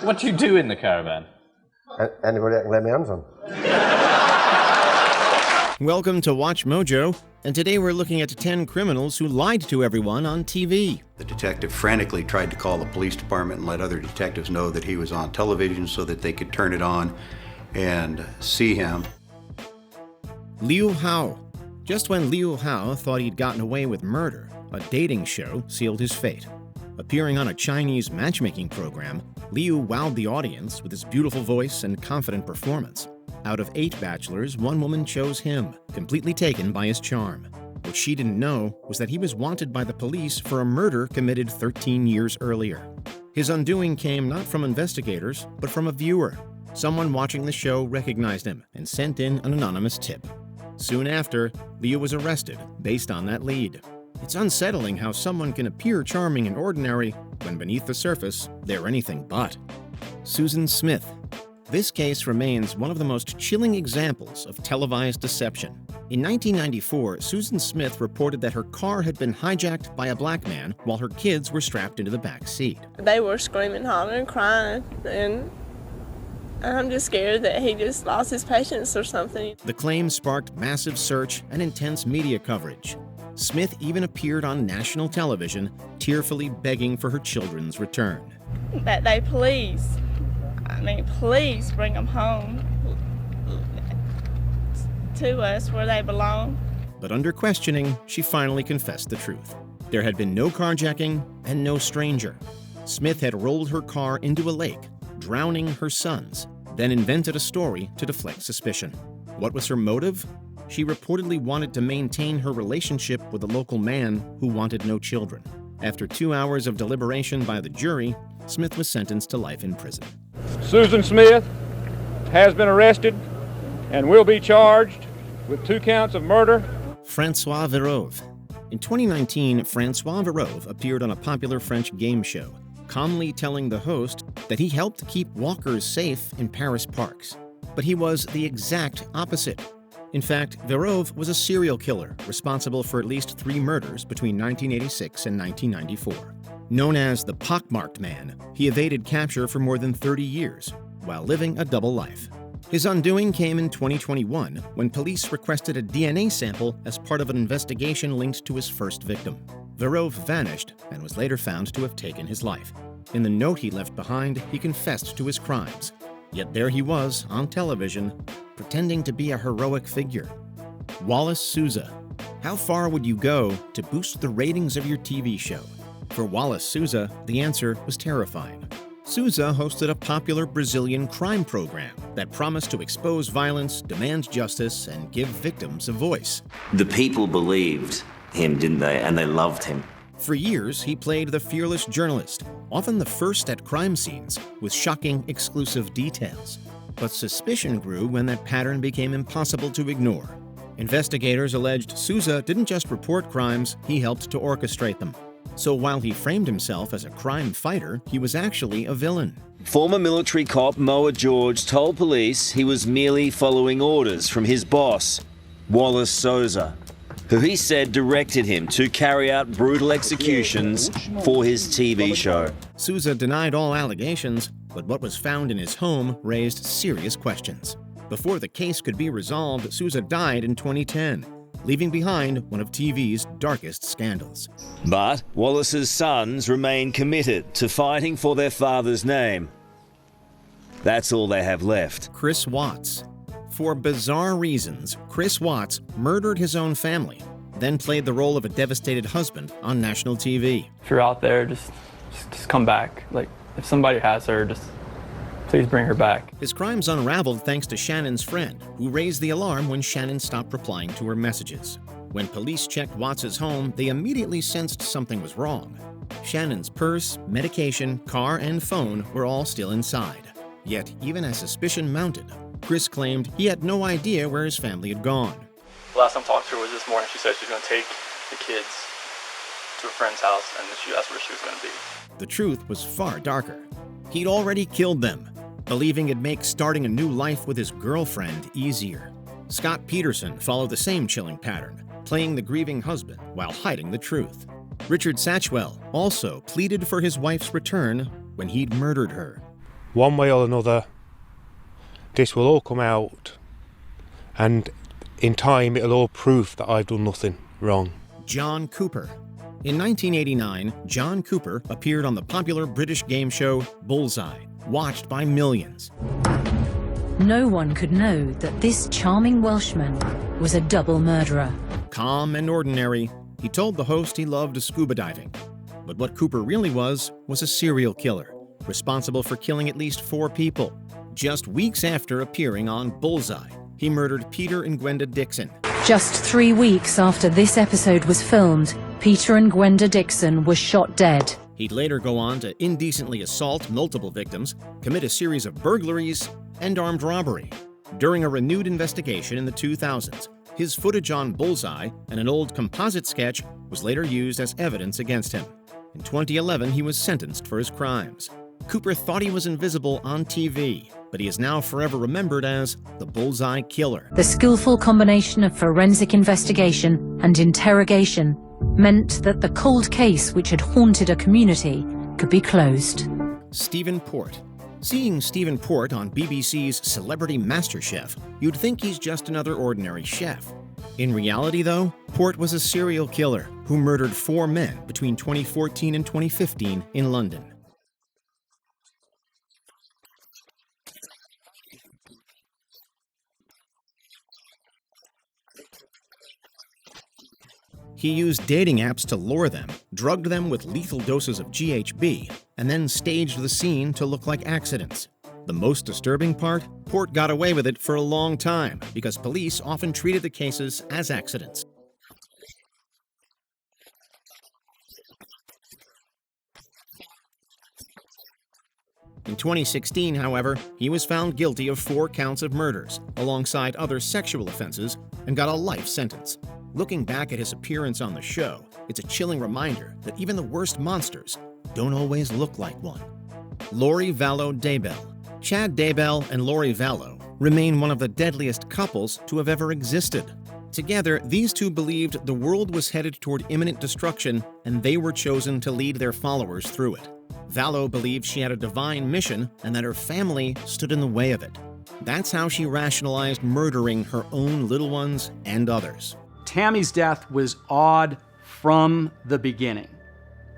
What do you do in the caravan? Anybody I can lay my hands on. Welcome to Watch Mojo, and today we're looking at 10 criminals who lied to everyone on TV. The detective frantically tried to call the police department and let other detectives know that he was on television so that they could turn it on and see him. Liu Hao. Just when Liu Hao thought he'd gotten away with murder, a dating show sealed his fate. Appearing on a Chinese matchmaking program, Liu wowed the audience with his beautiful voice and confident performance. Out of 8 bachelors, 1 woman chose him, completely taken by his charm. What she didn't know was that he was wanted by the police for a murder committed 13 years earlier. His undoing came not from investigators, but from a viewer. Someone watching the show recognized him and sent in an anonymous tip. Soon after, Liu was arrested based on that lead. It's unsettling how someone can appear charming and ordinary when beneath the surface, they're anything but. Susan Smith. This case remains one of the most chilling examples of televised deception. In 1994, Susan Smith reported that her car had been hijacked by a black man while her kids were strapped into the back seat. They were screaming, hollering, crying, and I'm just scared that he just lost his patience or something. The claim sparked massive search and intense media coverage. Smith even appeared on national television, tearfully begging for her children's return. That they please bring them home to us where they belong. But under questioning, she finally confessed the truth. There had been no carjacking and no stranger. Smith had rolled her car into a lake, drowning her sons, then invented a story to deflect suspicion. What was her motive? She reportedly wanted to maintain her relationship with a local man who wanted no children. After 2 hours of deliberation by the jury, Smith was sentenced to life in prison. Susan Smith has been arrested and will be charged with 2 counts of murder. Francois Vero. In 2019, Francois Vero appeared on a popular French game show, calmly telling the host that he helped keep walkers safe in Paris parks. But he was the exact opposite. In fact, Vero was a serial killer responsible for at least 3 murders between 1986 and 1994. Known as the Pockmarked Man, he evaded capture for more than 30 years, while living a double life. His undoing came in 2021 when police requested a DNA sample as part of an investigation linked to his first victim. Vero vanished and was later found to have taken his life. In the note he left behind, he confessed to his crimes. Yet there he was, on television, pretending to be a heroic figure. Wallace Souza. How far would you go to boost the ratings of your TV show? For Wallace Souza, the answer was terrifying. Souza hosted a popular Brazilian crime program that promised to expose violence, demand justice, and give victims a voice. The people believed him, didn't they? And they loved him. For years, he played the fearless journalist, often the first at crime scenes, with shocking, exclusive details. But suspicion grew when that pattern became impossible to ignore. Investigators alleged Souza didn't just report crimes, he helped to orchestrate them. So while he framed himself as a crime fighter, he was actually a villain. Former military cop Moa George told police he was merely following orders from his boss, Wallace Souza, who he said directed him to carry out brutal executions for his TV show. Souza denied all allegations, but what was found in his home raised serious questions. Before the case could be resolved, Souza died in 2010, leaving behind one of TV's darkest scandals. But Wallace's sons remain committed to fighting for their father's name. That's all they have left. Chris Watts. For bizarre reasons, Chris Watts murdered his own family, then played the role of a devastated husband on national TV. If you're out there, just come back. Like, if somebody has her, just please bring her back. His crimes unraveled thanks to Shannon's friend, who raised the alarm when Shannon stopped replying to her messages. When police checked Watts' home, they immediately sensed something was wrong. Shannon's purse, medication, car, and phone were all still inside. Yet, even as suspicion mounted, Chris claimed he had no idea where his family had gone. The last time I talked to her was this morning. She said she was going to take the kids to a friend's house, and that's where she was going to be. The truth was far darker. He'd already killed them, believing it'd make starting a new life with his girlfriend easier. Scott Peterson followed the same chilling pattern, playing the grieving husband while hiding the truth. Richard Satchwell also pleaded for his wife's return when he'd murdered her. one way or another, this will all come out, and in time it'll all prove that I've done nothing wrong. John Cooper. In 1989, John Cooper appeared on the popular British game show Bullseye, watched by millions. No one could know that this charming Welshman was a double murderer. Calm and ordinary, he told the host he loved scuba diving. But what Cooper really was a serial killer, responsible for killing at least 4 people. Just weeks after appearing on Bullseye, he murdered Peter and Gwenda Dixon. Just 3 weeks after this episode was filmed, Peter and Gwenda Dixon were shot dead. He'd later go on to indecently assault multiple victims, commit a series of burglaries, and armed robbery. During a renewed investigation in the 2000s, his footage on Bullseye and an old composite sketch was later used as evidence against him. In 2011, he was sentenced for his crimes. Cooper thought he was invisible on TV, but he is now forever remembered as the Bullseye Killer. The skillful combination of forensic investigation and interrogation meant that the cold case which had haunted a community could be closed. Stephen Port. Seeing Stephen Port on BBC's Celebrity MasterChef, you'd think he's just another ordinary chef. In reality, though, Port was a serial killer who murdered 4 men between 2014 and 2015 in London. He used dating apps to lure them, drugged them with lethal doses of GHB, and then staged the scene to look like accidents. The most disturbing part? Port got away with it for a long time because police often treated the cases as accidents. In 2016, however, he was found guilty of 4 counts of murders, alongside other sexual offenses, and got a life sentence. Looking back at his appearance on the show, it's a chilling reminder that even the worst monsters don't always look like one. Lorie Vallow Daybell. Chad Daybell and Lorie Vallow remain one of the deadliest couples to have ever existed. Together, these two believed the world was headed toward imminent destruction, and they were chosen to lead their followers through it. Vallow believed she had a divine mission and that her family stood in the way of it. That's how she rationalized murdering her own little ones and others. Tammy's death was odd from the beginning.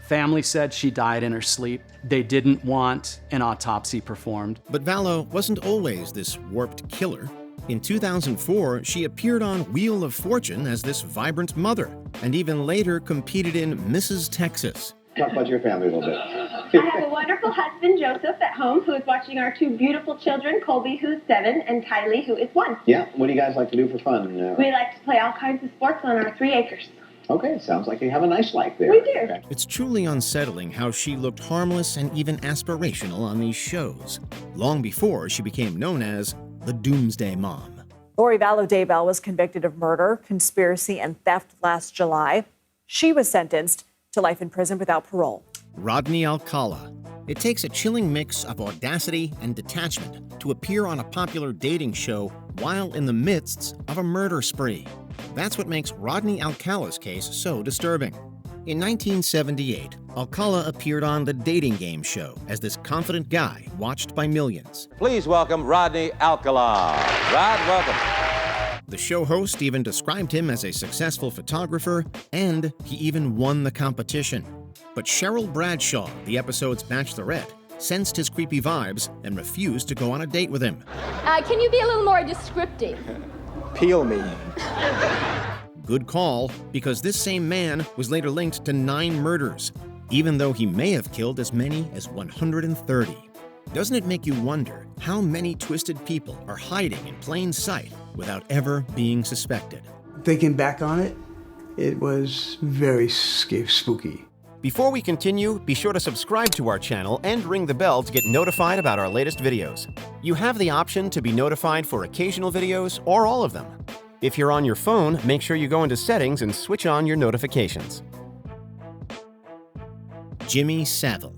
Family said she died in her sleep. They didn't want an autopsy performed. But Vallow wasn't always this warped killer. In 2004, she appeared on Wheel of Fortune as this vibrant mother, and even later competed in Mrs. Texas. Talk about your family a little bit. I have a wonderful husband, Joseph, at home, who is watching our 2 beautiful children, Colby, who's 7, and Kylie, who is 1. Yeah, what do you guys like to do for fun? We like to play all kinds of sports on our 3 acres. Okay, sounds like you have a nice life there. We do. Okay. It's truly unsettling how she looked harmless and even aspirational on these shows, long before she became known as the Doomsday Mom. Lorie Vallow Daybell was convicted of murder, conspiracy, and theft last July. She was sentenced to life in prison without parole. Rodney Alcala. It takes a chilling mix of audacity and detachment to appear on a popular dating show while in the midst of a murder spree. That's what makes Rodney Alcala's case so disturbing. In 1978, Alcala appeared on the dating game show as this confident guy watched by millions. Please welcome Rodney Alcala. Rod, welcome. The show host even described him as a successful photographer, and he even won the competition. But Cheryl Bradshaw, the episode's bachelorette, sensed his creepy vibes and refused to go on a date with him. Can you be a little more descriptive? Peel me. Good call, because this same man was later linked to 9 murders, even though he may have killed as many as 130. Doesn't it make you wonder how many twisted people are hiding in plain sight without ever being suspected? Thinking back on it, it was very spooky. Before we continue, be sure to subscribe to our channel and ring the bell to get notified about our latest videos. You have the option to be notified for occasional videos or all of them. If you're on your phone, make sure you go into Settings and switch on your notifications. Jimmy Savile.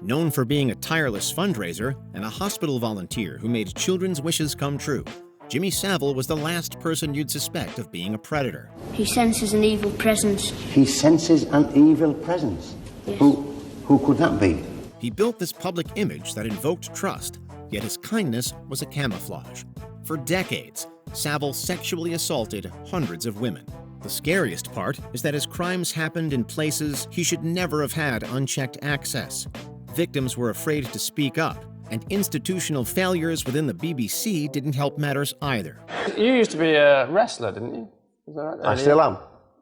Known for being a tireless fundraiser and a hospital volunteer who made children's wishes come true, Jimmy Savile was the last person you'd suspect of being a predator. He senses an evil presence. He senses an evil presence? Yes. Who could that be? He built this public image that invoked trust, yet his kindness was a camouflage. For decades, Savile sexually assaulted hundreds of women. The scariest part is that his crimes happened in places he should never have had unchecked access. Victims were afraid to speak up, and institutional failures within the BBC didn't help matters either. You used to be a wrestler, didn't you? Is that right? I still am.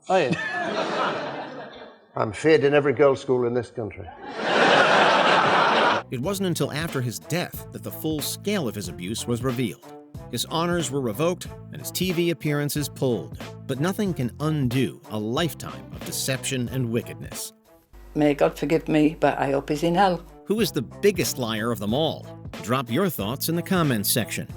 Oh, yeah. I'm feared in every girls' school in this country. It wasn't until after his death that the full scale of his abuse was revealed. His honors were revoked and his TV appearances pulled. But nothing can undo a lifetime of deception and wickedness. May God forgive me, but I hope he's in hell. Who is the biggest liar of them all? Drop your thoughts in the comments section.